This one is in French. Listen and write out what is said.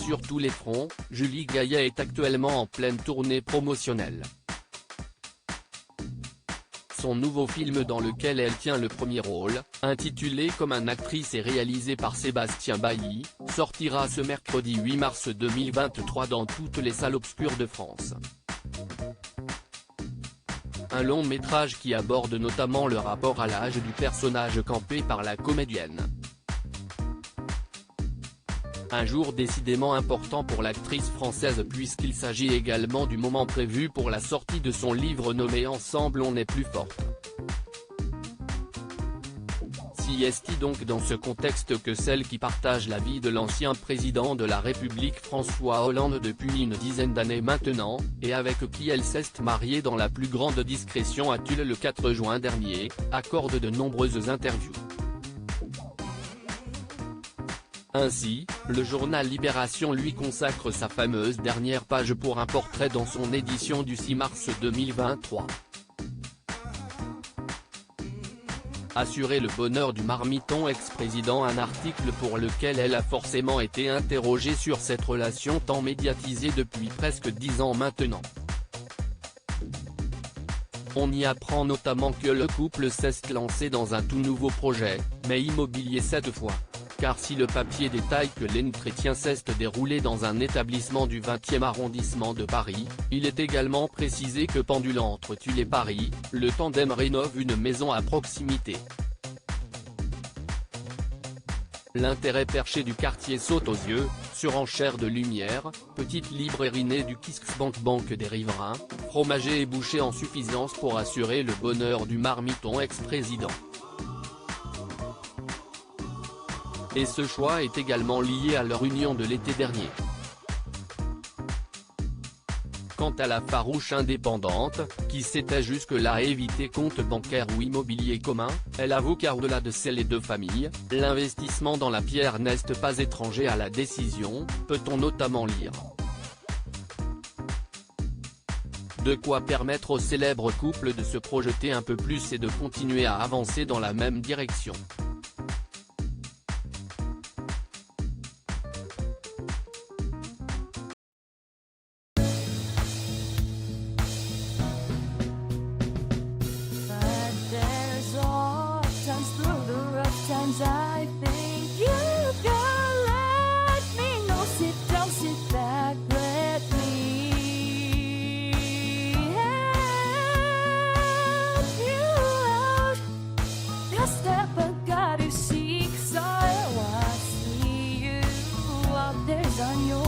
sur tous les fronts, Julie Gaillet est actuellement en pleine tournée promotionnelle. Son nouveau film dans lequel elle tient le premier rôle, intitulé Comme une actrice et réalisé par Sébastien Bailly, sortira ce mercredi 8 mars 2023 dans toutes les salles obscures de France. Un long métrage qui aborde notamment le rapport à l'âge du personnage campé par la comédienne. Un jour décidément important pour l'actrice française puisqu'il s'agit également du moment prévu pour la sortie de son livre nommé Ensemble on est plus forte. Si est-il donc dans ce contexte que celle qui partage la vie de l'ancien président de la République François Hollande depuis une dizaine d'années maintenant, et avec qui elle s'est mariée dans la plus grande discrétion à Tulle le 4 juin dernier, accorde de nombreuses interviews. Ainsi, le journal Libération lui consacre sa fameuse dernière page pour un portrait dans son édition du 6 mars 2023. Assurer le bonheur du marmiton ex-président, un article pour lequel elle a forcément été interrogée sur cette relation tant médiatisée depuis presque 10 ans maintenant. On y apprend notamment que le couple s'est lancé dans un tout nouveau projet, mais immobilier cette fois. Car si le papier détaille que l'entretien s'est déroulé dans un établissement du 20e arrondissement de Paris, il est également précisé que pendulant entre Tulle et Paris, le tandem rénove une maison à proximité. L'intérêt perché du quartier saute aux yeux, surenchère de lumière, petite librairie née du Kiskbank des riverains, fromager et boucher en suffisance pour assurer le bonheur du marmiton ex-président. Et ce choix est également lié à leur union de l'été dernier. Quant à la farouche indépendante, qui s'était jusque-là évité compte bancaire ou immobilier commun, elle avoue qu'au-delà de ces deux familles, l'investissement dans la pierre n'est pas étranger à la décision, peut-on notamment lire. De quoi permettre au célèbre couple de se projeter un peu plus et de continuer à avancer dans la même direction. I think you can let me know. Sit down, sit back, let me help you out. Just step back, got to seek, so I see you out there's on your